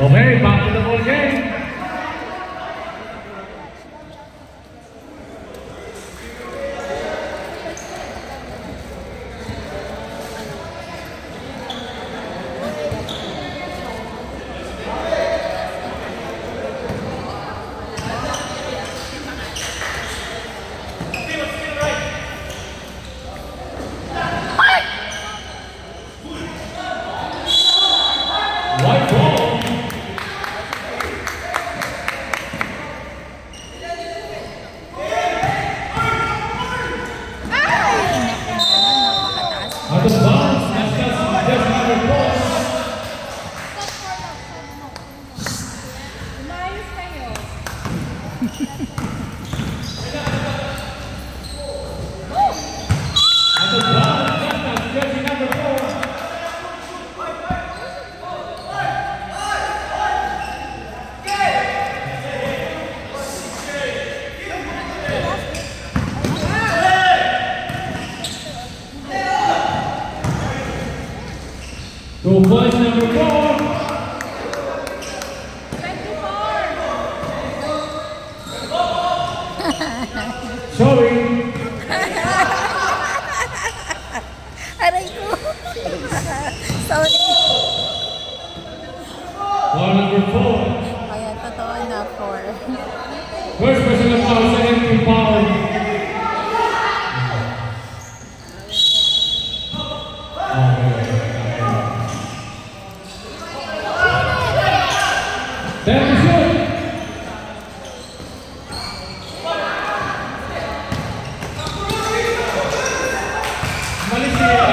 Okay, back to the ball game. White ball. To point number 4. Sorry. Aray ko. Sorry. Ball number 4. Ayan, totoo na 4. First personal foul, second team foul. Time to shoot. Malis siya.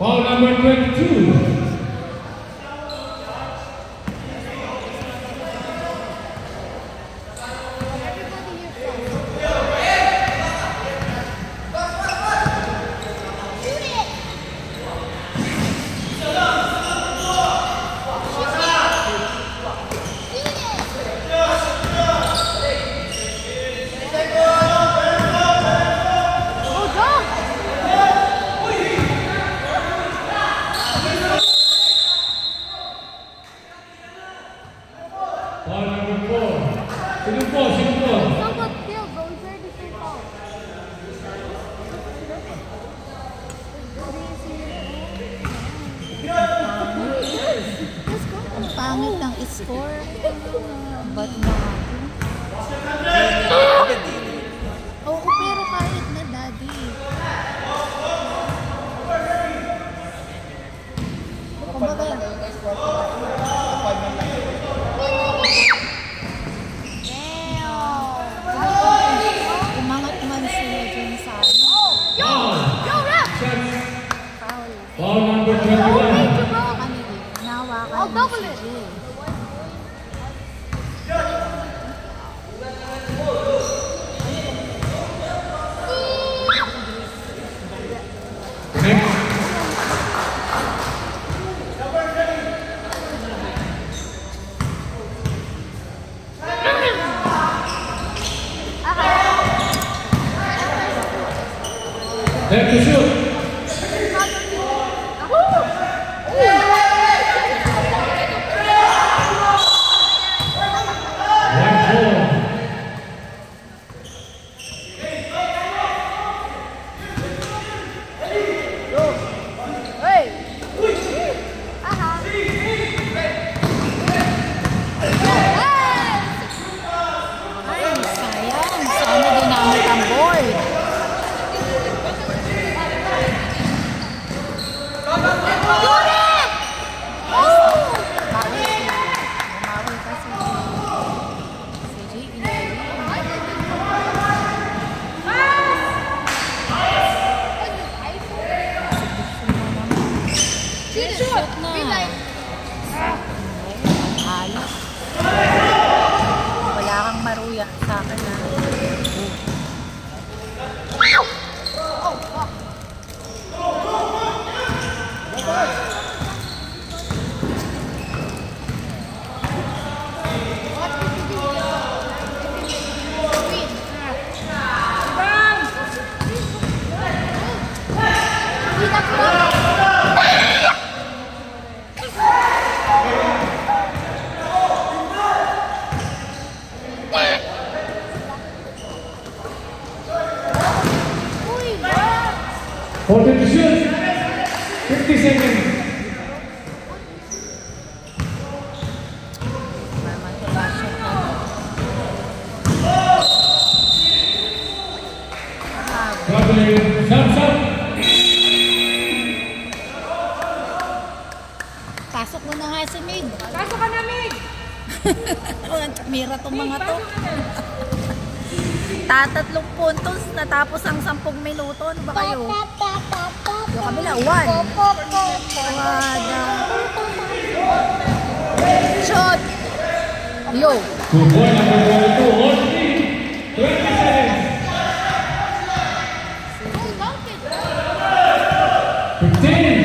Foul number 22. Ball number 4. Sino po? Someone kill, bro. He's already so tall. Ang pangit ng score. Ba't na Oo, pero kahit na, daddy. Kumbaga, umangat man sila dun sa ano. Foul. Ball number 21. I'll double it. Next. Time to shoot. 40 to shoot. 50 seconds. Traveling. Stop. Pasok mo na nga si Mig. Pasok ka na, Mig! Mira tong mga to. Tatatlong puntos natapos ang 10 minuto. Ano ba kayo? Yung kabila, 1. Shot! Yo! To ball number 22. On 3. 20 seconds. 15.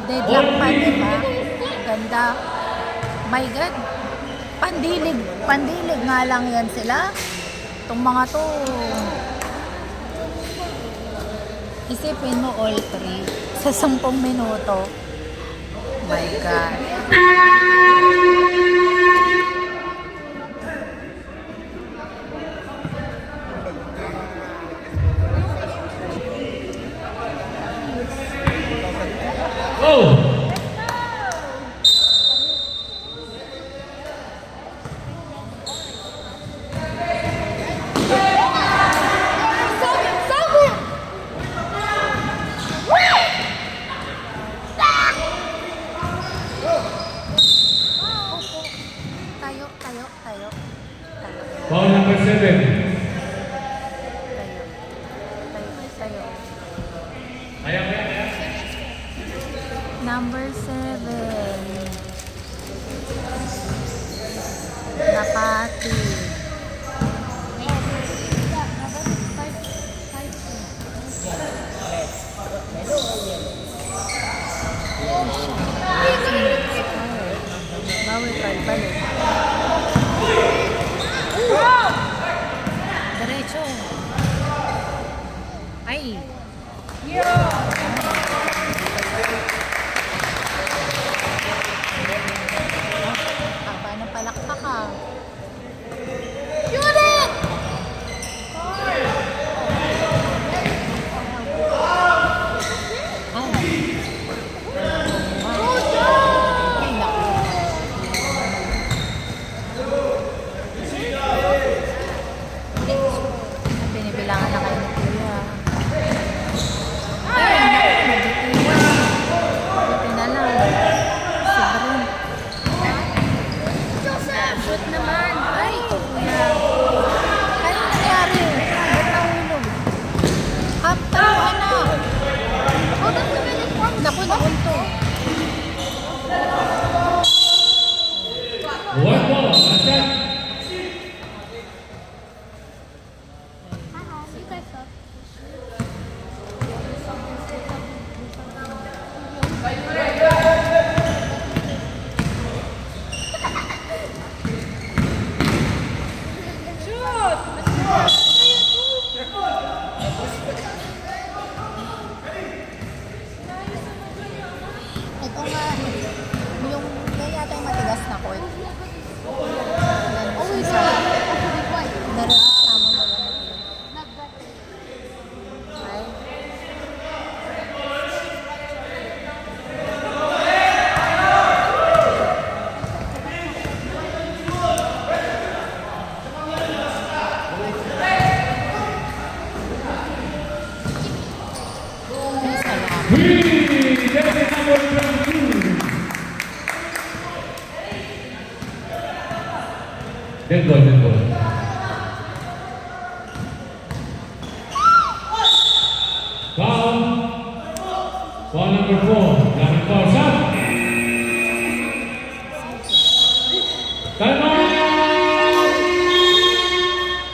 Deadlock pa, diba? Ganda. My God. Pandilig nga lang yan sila. Itong mga to. Isipin mo all 3 sa 10 minuto. My God. Oh! Tayo. Ball number 7. Tayo. Ayan. Number 7. Napati. Bawal balik. Diretso. Ay. Haba ng palakpak ka. Shoot it! Binibilangan na kayo ng kuya. Buti na lang. Sobrang. Shoot naman. Ay, kuya. Ano nangyari? Ba't nahulog? Taruhan na. Naku, nakunto. One ball. That's it. Ito nga, yung kaya tayo matigas na court. Nareklamo na lang natin. Ay. Jersey number 22. Dead ball. Foul. Foul number 4. Number 4. Shot. Time out.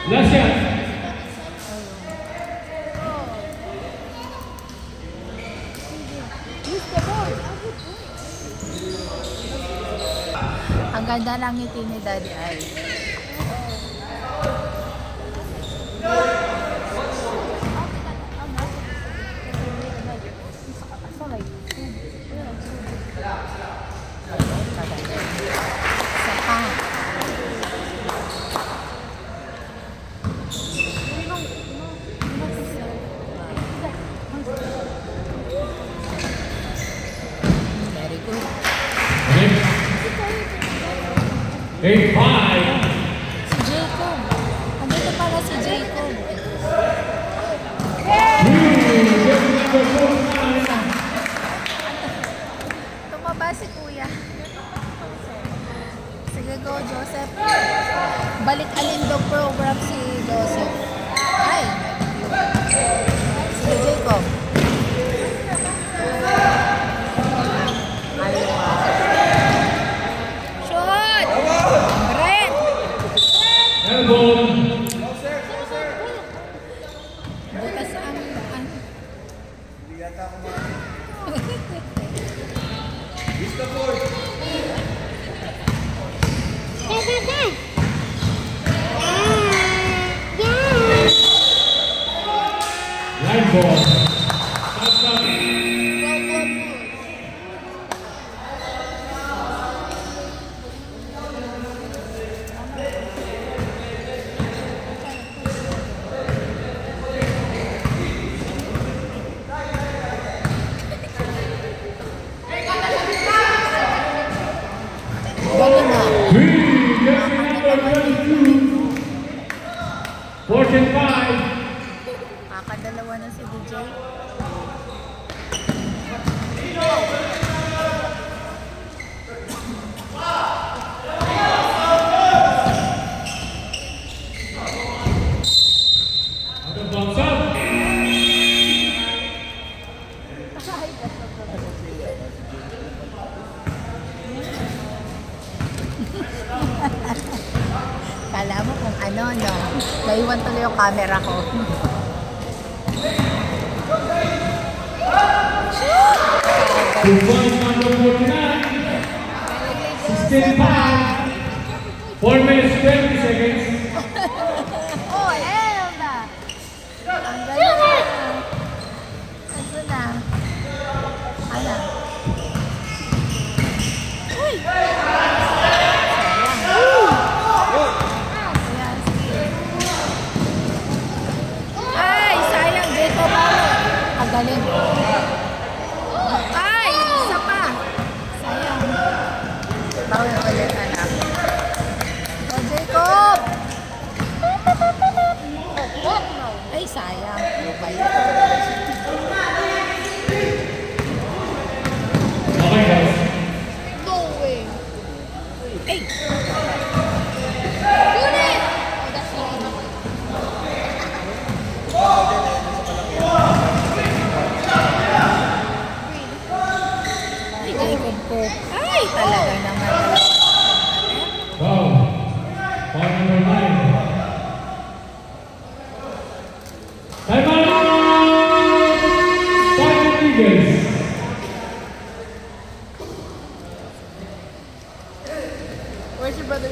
Last shot. Ang ganda lang ngiti ni Daddy Ay. 8-5. Si Jacob. Andito pala si Jacob. Tumaba si Kuya. Sige, go, Joseph. Balik alindog program si Joseph. Ay, sige, Jacob. Shot! Brent! Elbow. Bukas ang... Line ball. Stop, stop. Galing na. 3, jersey number 22. 14-5. Kakadalawa na si DJ. Out of bounds out. Kala mo kung ano, no? Naiwan tuloy yung camera ko. To point number 49. 16-5. 4 minutes 20 seconds. Oh, Elda! Ang galing na. Ito na. Ano? Uy! Sayang. Ayan, sige. Ay, sayang. Jacob, ang galing. Ay, isa pa. Sayang. Bawal ulit, anak. O, Jacob! Ay, sayang. Ano ba yan? Okay, guys. No way. Hey! Unit! Oh, that's right. Ay, Jacob ko. Ay, talaga naman. Wow. Point number 9. Time out! Fighting Eagles. Where's your brother?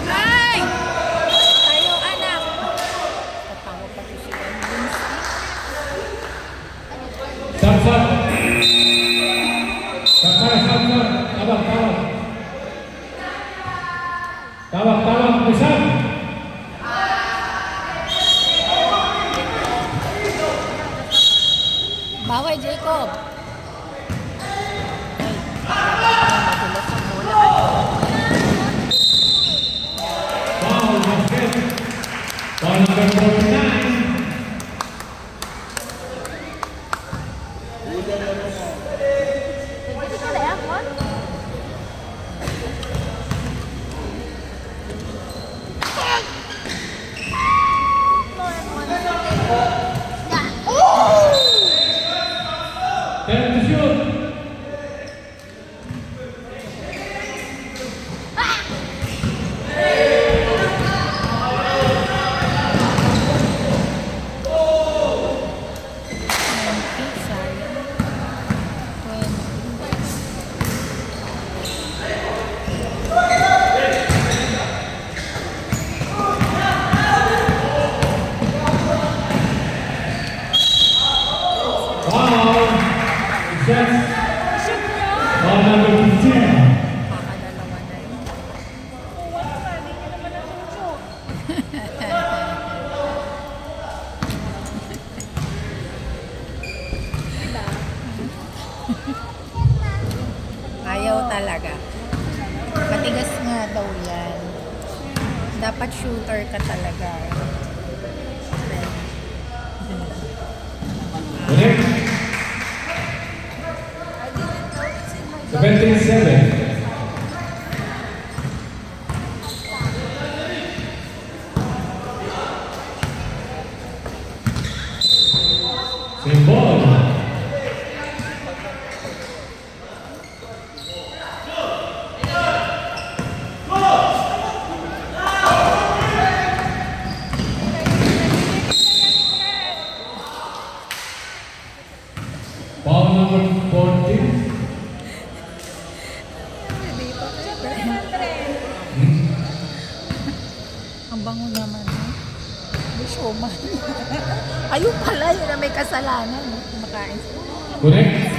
Ay! Tayo, anak. Tatawa pati si Lindsay. Stop, stop. Stop, stop, stop. Tawag, tawag. Tawag, tawag. Isang. Bawal, Jacob. Madulas ang bola. Wow, basket. Point number 49. talaga. Matigas nga daw yan. Dapat shooter ka talaga. Correct. 17-7. Same ball. Ball number 14. Ang bango naman. May showman. Ayun pala, yun na may kasalanan. Kumakain. Correct.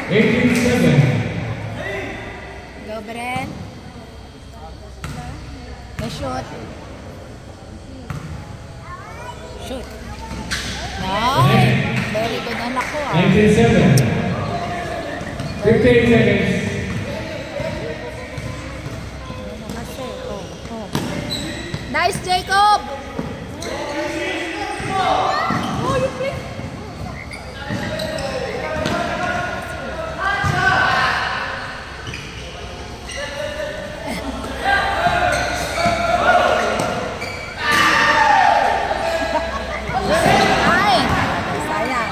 18-7. Go, Bren. May shoot. Shoot. Nice. Very good anak ko 19-7. 15 seconds. Nice, Jacob! Oh, you play. Ay! Sayang.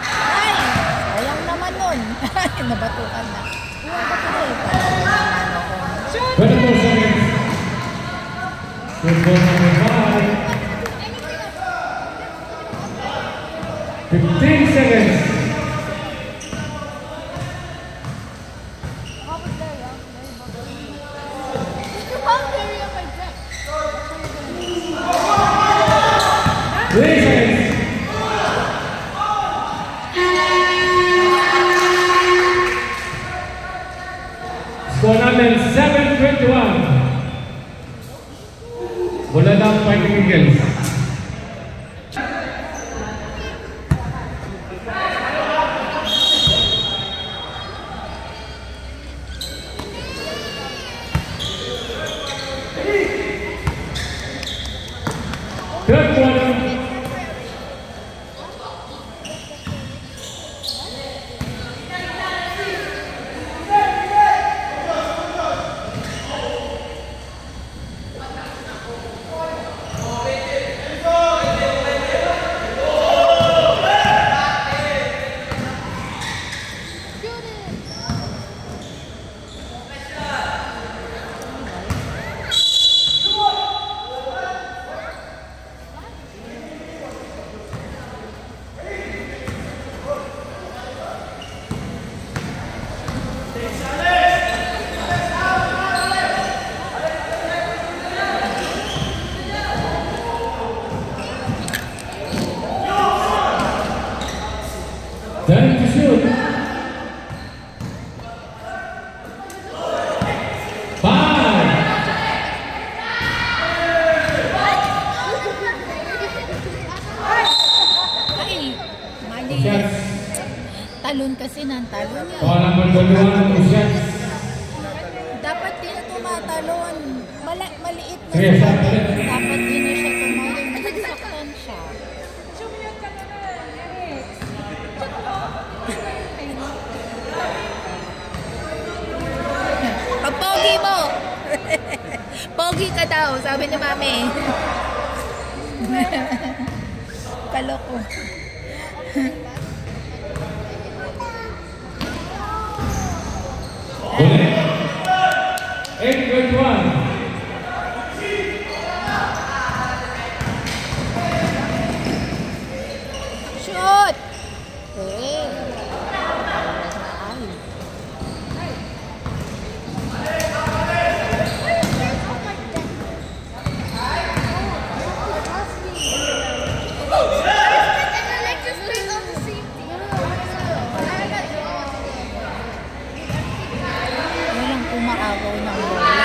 Ay! Sayang naman nun. Nabatukan na. Good seconds. Good ball number 5. 15 seconds. Three seconds. Score number 7-21. Bulalang Fighting Eagles. Third quarter. Time to shoot. 5. Ay! Mali. Shots. Talon kasi ng talon yan. Ball number 21. 2 shots. Dapat din na tumatalon. Maliit na Sige, siya. sabi. Dapat din na siya tumalon. Nagsaktan siya. Pag pogi mo! Pogi ka daw, sabi ni mami. Kaloko. Ulit. 8-21. Shoot! Eh. Walang kumakabaw ng bola.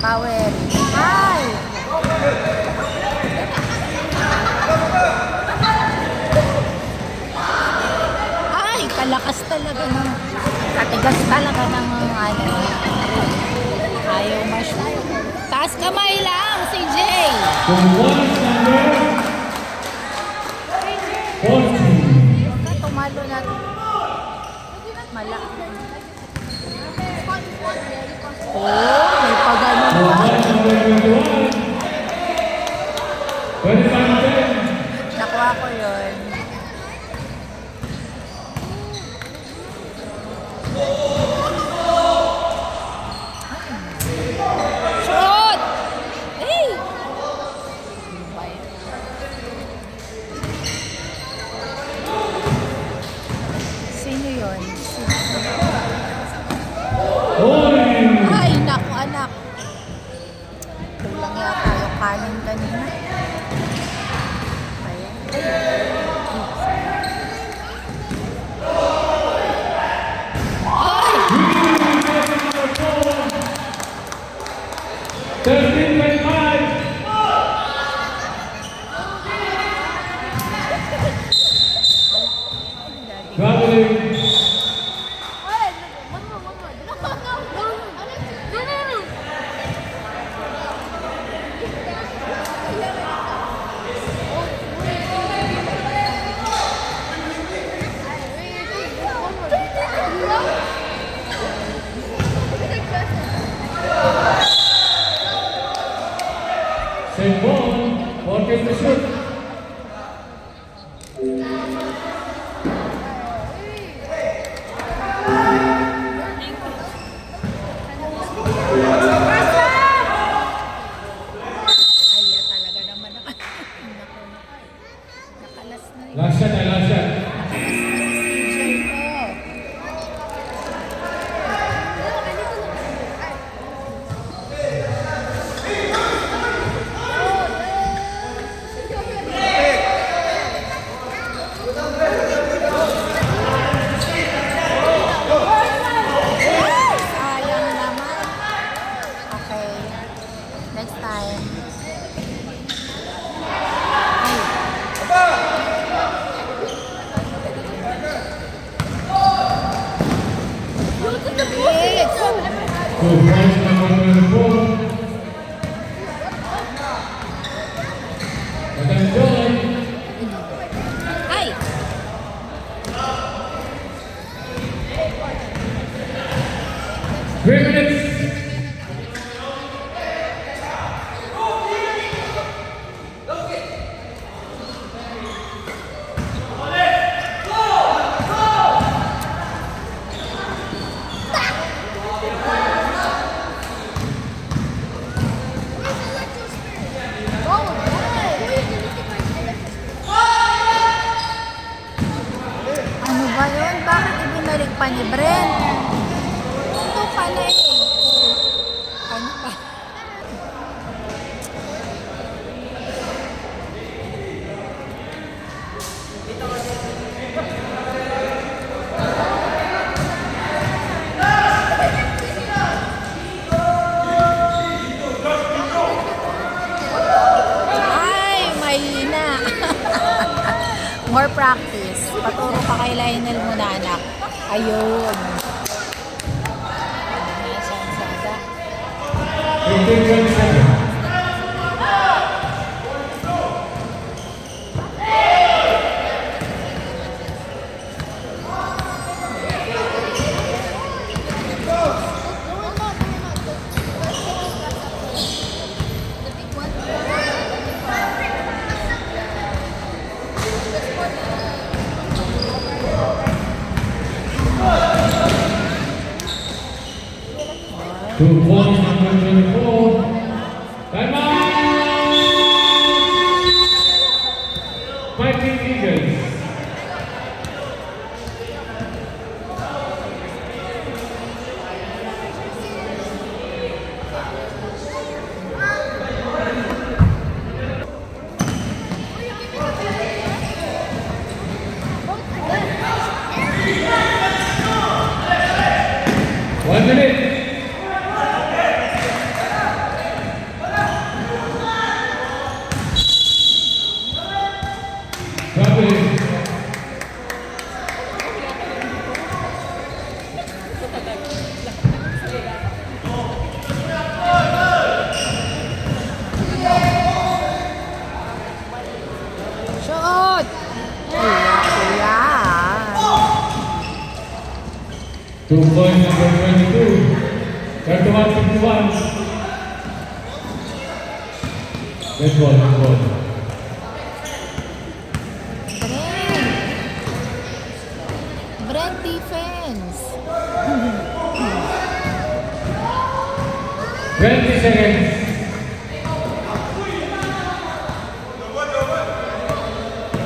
Power. Ay! Ay, kalakas talaga ng katigas talaga ng ano. Ayaw ma-shoot. Taas kamay lang, CJ. The one number 14. Huwag ka tumalo na. Malaki. Oh, may pagano The pa. one number 21. 25-10. Nakuha ko yun. Shoot! Hey! Sino yun? Oy! Ay, naku anak. Kulang yata yung kanin kanina. Ayan. Ay! 13-25. Traveling. Same ball. Ball gets the shoot. Ay, talaga naman nakalas na yun. Last shot, last shot. Sayang naman. Okay. Next time. Yes! 2 points, number 24. Enjoy. Ay! 3 minutes. Ano ba yun? Bakit ibinalik pa ni Bren? Ito pala eh. Ano ba? Ay, mahina. More practice. Paturo pa kay Lionel muna, anak. Ayun. Nasaan sada? 15-27. Two points, number 24. Time out! Fighting Eagles. One minute. 2 points number 22. 31-51. Good ball, good ball. Brent defense. 20 seconds.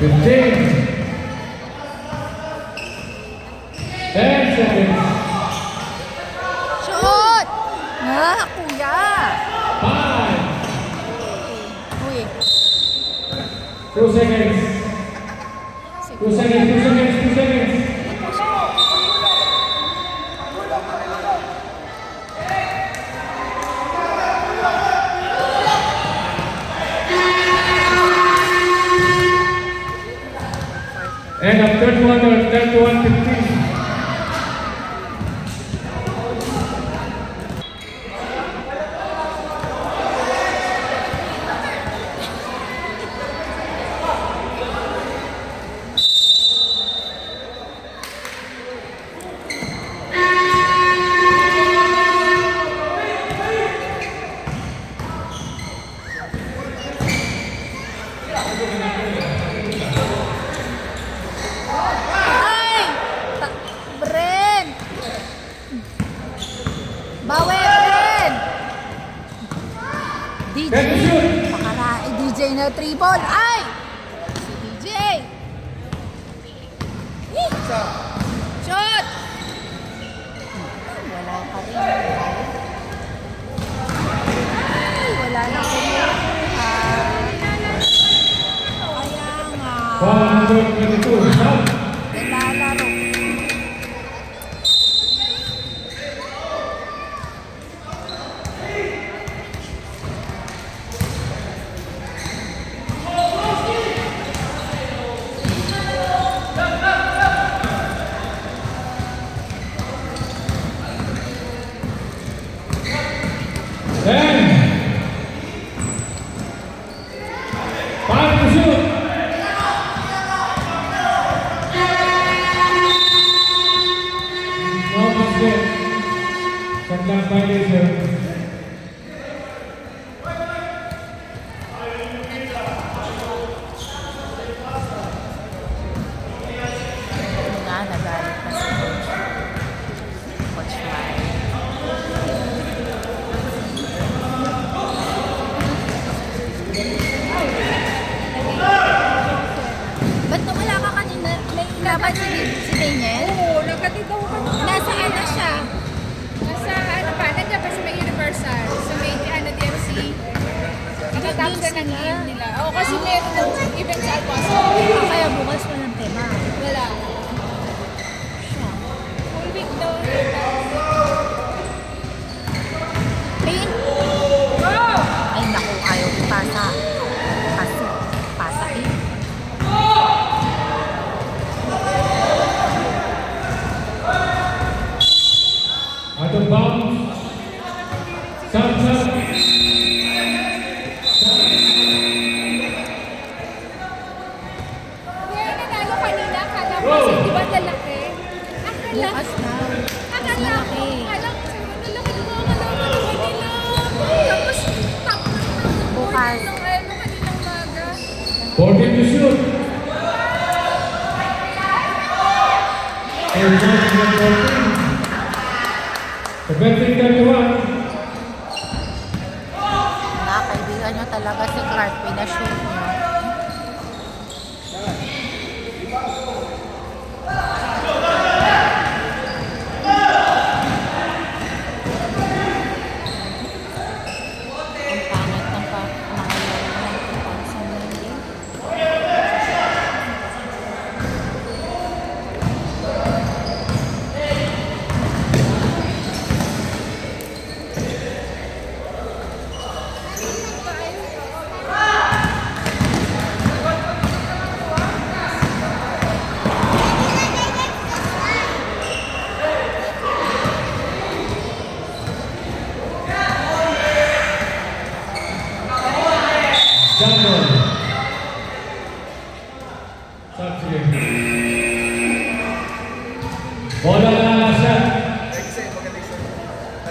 15. 10 seconds. Shoot! Ah, kuya. 5. Uy. 2 seconds. 2 seconds, 2 seconds, 2 seconds. And up 31-15. Ay! Brent! Bawi, Brent! DJ! Can you shoot? Pakarae, DJ na 3 ball. Ay! Si DJ! Shot! Wala pa rin. Ay, wala na kumuha. Kaya nga. Foul number 22. Stop. Nilalaro. Ten. 5 to shoot. No basket. Second violation. Nagalit na si Coach Mike. Ba't wala ka kanina? May laban si Daniel? Oo, nagkatito ko kanina. Nasaan na siya? Nasa ano pa, nandiyan pa sa may Universal, sa may DMC. Itatapos na ng game nila. Oo, kasi meron ng event sa Alpaso. Kaya bukas walang tema. Wala. Full week daw. Pin? Go! Ay naku, ayaw ipasa. Kasi, pasa eh. Out of bounds. Stop, stop. Kaya nanalo kanina, akala ko Go! kasi di ba lalaki? Akala Bukas na. Akala ko, akala ko sabi ko, lalaki mo, akala ko kanila. Tapos, top na Bukas. ng ano kaninang maga. 14 to shoot. 14. 17-31. Kaibigan nyo talaga si Clark, pinashoot nyo. Ang pangit ng pangalan ng pansan nila.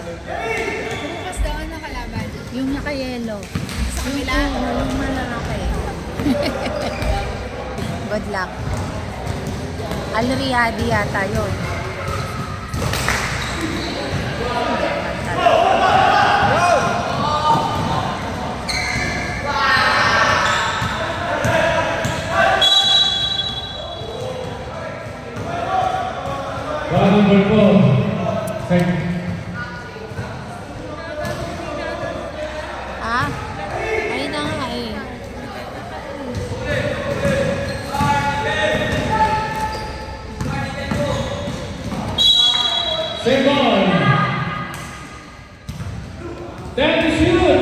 Bukas daw ang nakalaban. Yung naka-yellow. Sa kabila. Yung malalaki. Good luck. Al-Riyadi yata yun. Ball number 4. Second. Ah? Ayun na nga eh. Same ball. 10 to shoot.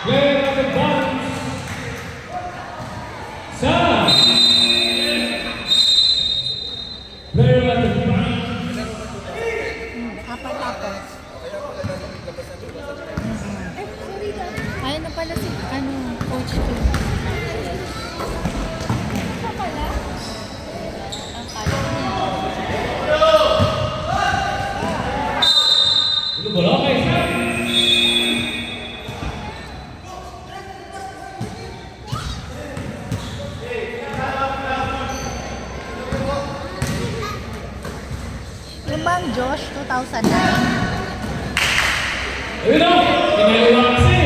Player at the bounce. Sam. Player at the bounce. Apat-apat. Ayun na pala si, coach ko. Ito pala. Itu bola okay, Sam. Yung ba ang Josh, 2009? Ayun o, pinaliwa kasi.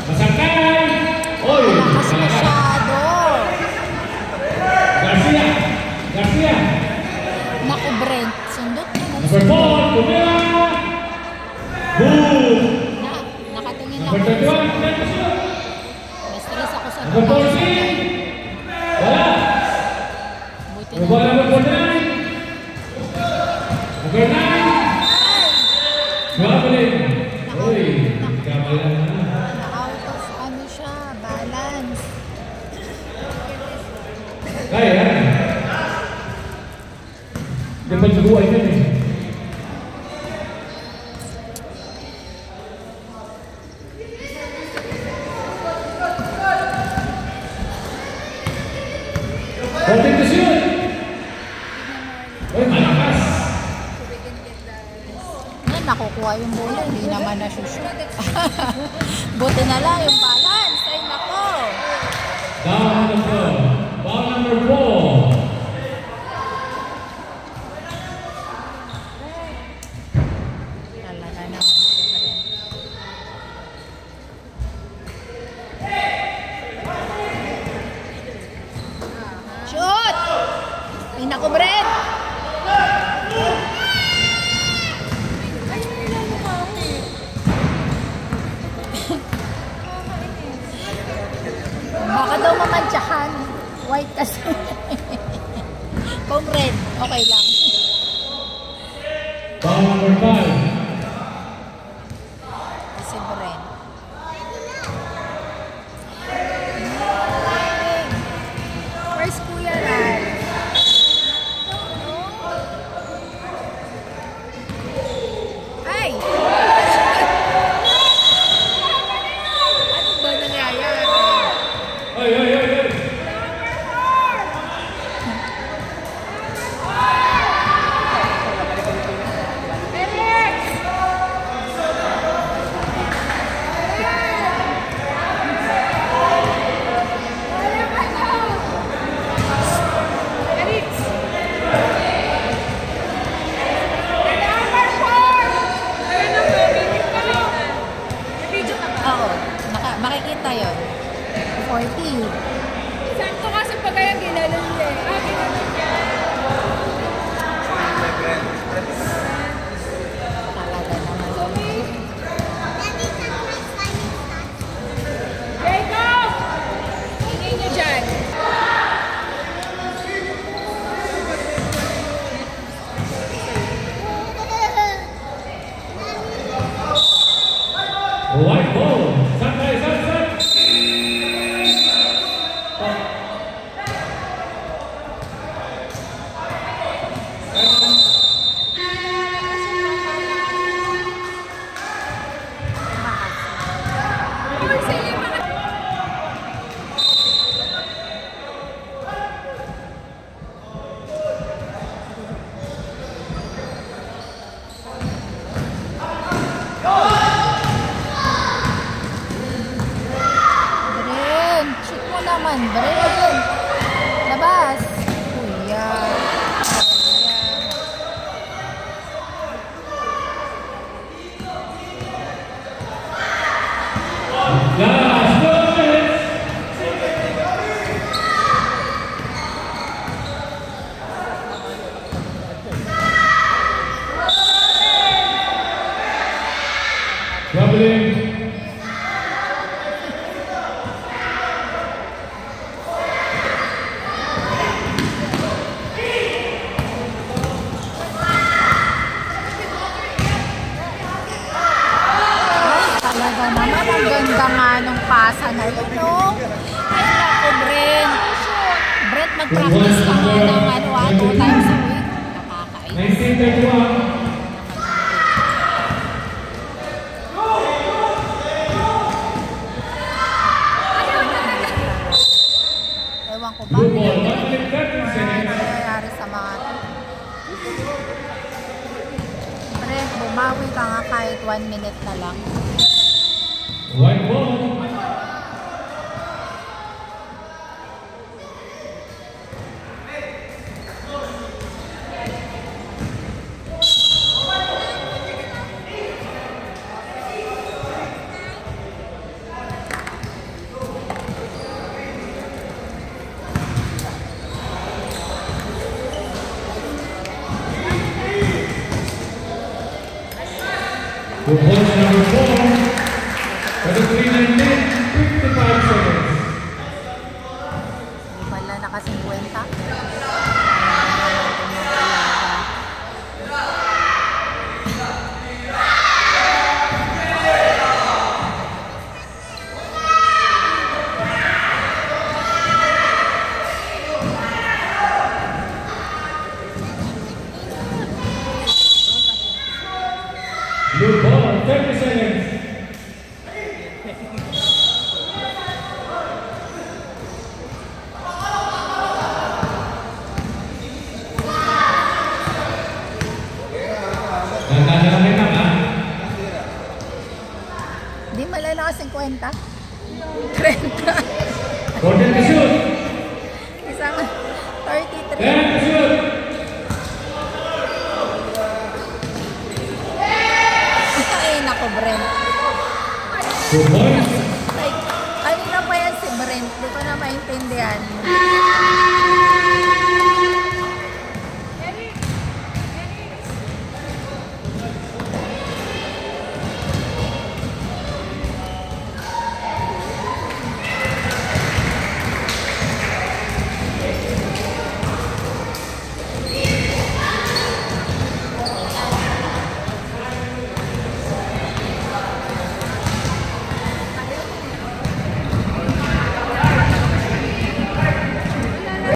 Masakay. Oy, Malakas masyado. Garcia. Garcia. Naku, Brent. Sundot na. Number 4, Kumira. Boom. Nakatingin Number ako. 31, 10 to shoot. Na-stress ako sa Number 2009. 14. Wala. Buti Number na. number 49. Number 9. Traveling. Oy, traveling na. Na-out of siya, balance. Kaya. Dapat subuhay yan eh. Holding to shoot. Oy, malakas. Ngayon, nakukuha yung bola. Hindi naman na-shoot. Buti na lang yung balance. Ay, nako. Down on the floor. Ball number 4. Talaga naman si Brent. Shoot! Ay, naku, Brent! Baka daw mamantsahan. White kasi. Kung red, okay lang. Ball number 5. Kasi Brent. Where's Kuya Ral? Ay! Ano ba nangyayari? Oy, oy, oy, oy. Pero Ayun o. Ay, naku, Brent. Brent, mag-practice ka nga ng ano, 2 times a week. Nakakainis. 1931. Ewan ko ba? Blue ball, 1 minute 30 seconds. Nangyayari sa mga Brent, bumawi ka nga kahit 1 minute na lang. White ball. Blue ball number 4. For the 319, 55 seconds. Hindi pala naka-50. Blue ball, 30 seconds. Nagkakaroon lang ha. Hindi pala naka-50. 30. Gordon to shoot. Isang 33. Then to shoot. Ay, naku, Brent. 2 points. Like, kanina pa yan si Brent. Hindi ko na maintindihan.